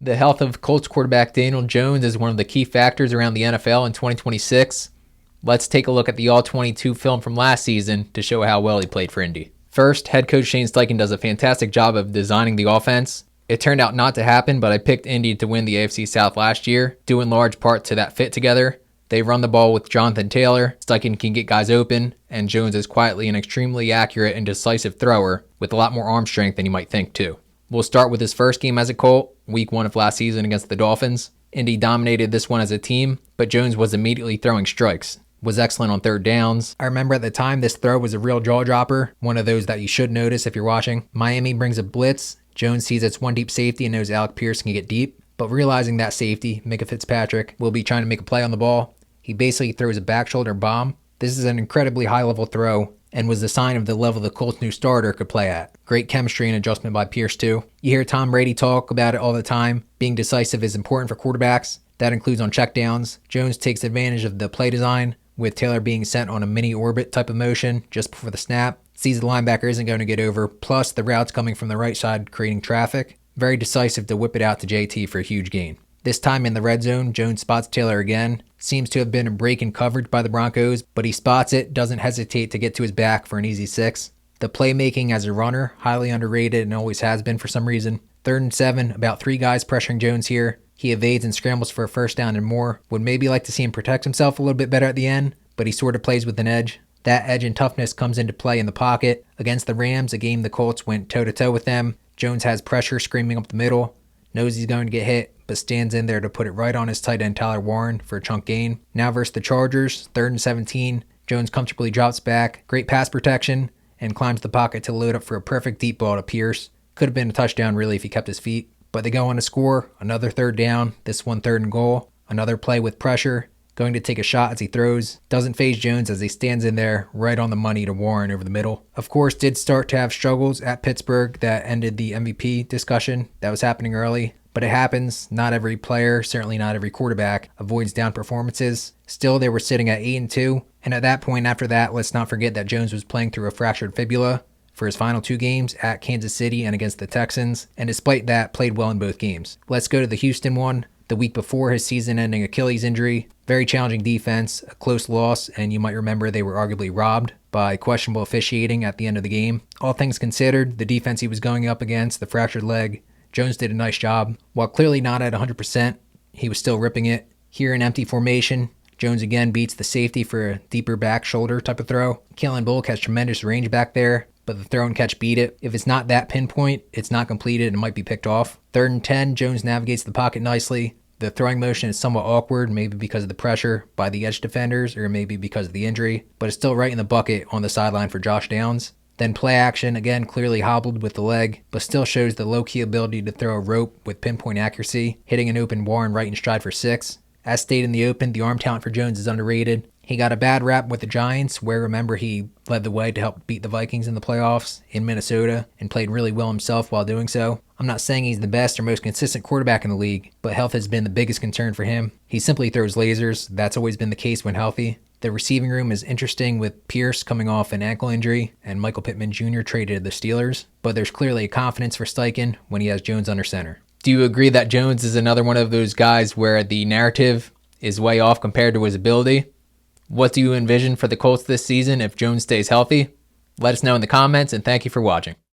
The health of Colts quarterback Daniel Jones is one of the key factors around the NFL in 2026. Let's take a look at the All-22 film from last season to show how well he played for Indy. First, head coach Shane Steichen does a fantastic job of designing the offense. It turned out not to happen, but I picked Indy to win the AFC South last year, due in large part to that fit together. They run the ball with Jonathan Taylor, Steichen can get guys open, and Jones is quietly an extremely accurate and decisive thrower with a lot more arm strength than you might think too. We'll start with his first game as a Colt, week 1 of last season against the Dolphins. Indy dominated this one as a team, but Jones was immediately throwing strikes. Was excellent on third downs. I remember at the time this throw was a real jaw dropper, one of those that you should notice if you're watching. Miami brings a blitz. Jones sees it's one deep safety and knows Alec Pierce can get deep, but realizing that safety, Micah Fitzpatrick, will be trying to make a play on the ball, he basically throws a back shoulder bomb. This is an incredibly high level throw and was the sign of the level the Colts' new starter could play at. Great chemistry and adjustment by Pierce too. You hear Tom Brady talk about it all the time. Being decisive is important for quarterbacks. That includes on checkdowns. Jones takes advantage of the play design, with Taylor being sent on a mini orbit type of motion just before the snap. Sees the linebacker isn't going to get over, plus the route's coming from the right side creating traffic. Very decisive to whip it out to JT for a huge gain. This time in the red zone, Jones spots Taylor again. Seems to have been a break in coverage by the Broncos, but he spots it, doesn't hesitate to get to his back for an easy 6. The playmaking as a runner, highly underrated and always has been for some reason. 3rd and 7, about 3 guys pressuring Jones here. He evades and scrambles for a first down and more. Would maybe like to see him protect himself a little bit better at the end, but he sort of plays with an edge. That edge and toughness comes into play in the pocket. Against the Rams, a game the Colts went toe-to-toe with them. Jones has pressure screaming up the middle. Knows he's going to get hit, but stands in there to put it right on his tight end Tyler Warren for a chunk gain. Now versus the Chargers, 3rd and 17. Jones comfortably drops back. Great pass protection and climbs the pocket to load up for a perfect deep ball to Pierce. Could have been a touchdown really if he kept his feet. But they go on to score. Another 3rd down. This one 3rd and goal. Another play with pressure. Going to take a shot as he throws. Doesn't phase Jones as he stands in there right on the money to Warren over the middle. Of course, did start to have struggles at Pittsburgh that ended the MVP discussion that was happening early. But it happens. Not every player, certainly not every quarterback, avoids down performances. Still, they were sitting at 8-2. And at that point after that, let's not forget that Jones was playing through a fractured fibula for his final 2 games at Kansas City and against the Texans. And despite that, played well in both games. Let's go to the Houston one. The week before his season-ending Achilles injury. Very challenging defense, a close loss, and you might remember they were arguably robbed by questionable officiating at the end of the game. All things considered, the defense he was going up against, the fractured leg, Jones did a nice job. While clearly not at 100%, he was still ripping it. Here in empty formation, Jones again beats the safety for a deeper back shoulder type of throw. Kalen Bullock has tremendous range back there, but the throw and catch beat it. If it's not that pinpoint, it's not completed and it might be picked off. 3rd and 10, Jones navigates the pocket nicely. The throwing motion is somewhat awkward, maybe because of the pressure by the edge defenders or maybe because of the injury, but it's still right in the bucket on the sideline for Josh Downs. Then play action, again clearly hobbled with the leg, but still shows the low-key ability to throw a rope with pinpoint accuracy, hitting an open Warren right in stride for 6. As stated in the open, the arm talent for Jones is underrated. He got a bad rap with the Giants, where remember he led the way to help beat the Vikings in the playoffs in Minnesota and played really well himself while doing so. I'm not saying he's the best or most consistent quarterback in the league, but health has been the biggest concern for him. He simply throws lasers. That's always been the case when healthy. The receiving room is interesting with Pierce coming off an ankle injury and Michael Pittman Jr. traded to the Steelers, but there's clearly a confidence for Steichen when he has Jones under center. Do you agree that Jones is another one of those guys where the narrative is way off compared to his ability? What do you envision for the Colts this season if Jones stays healthy? Let us know in the comments, and thank you for watching.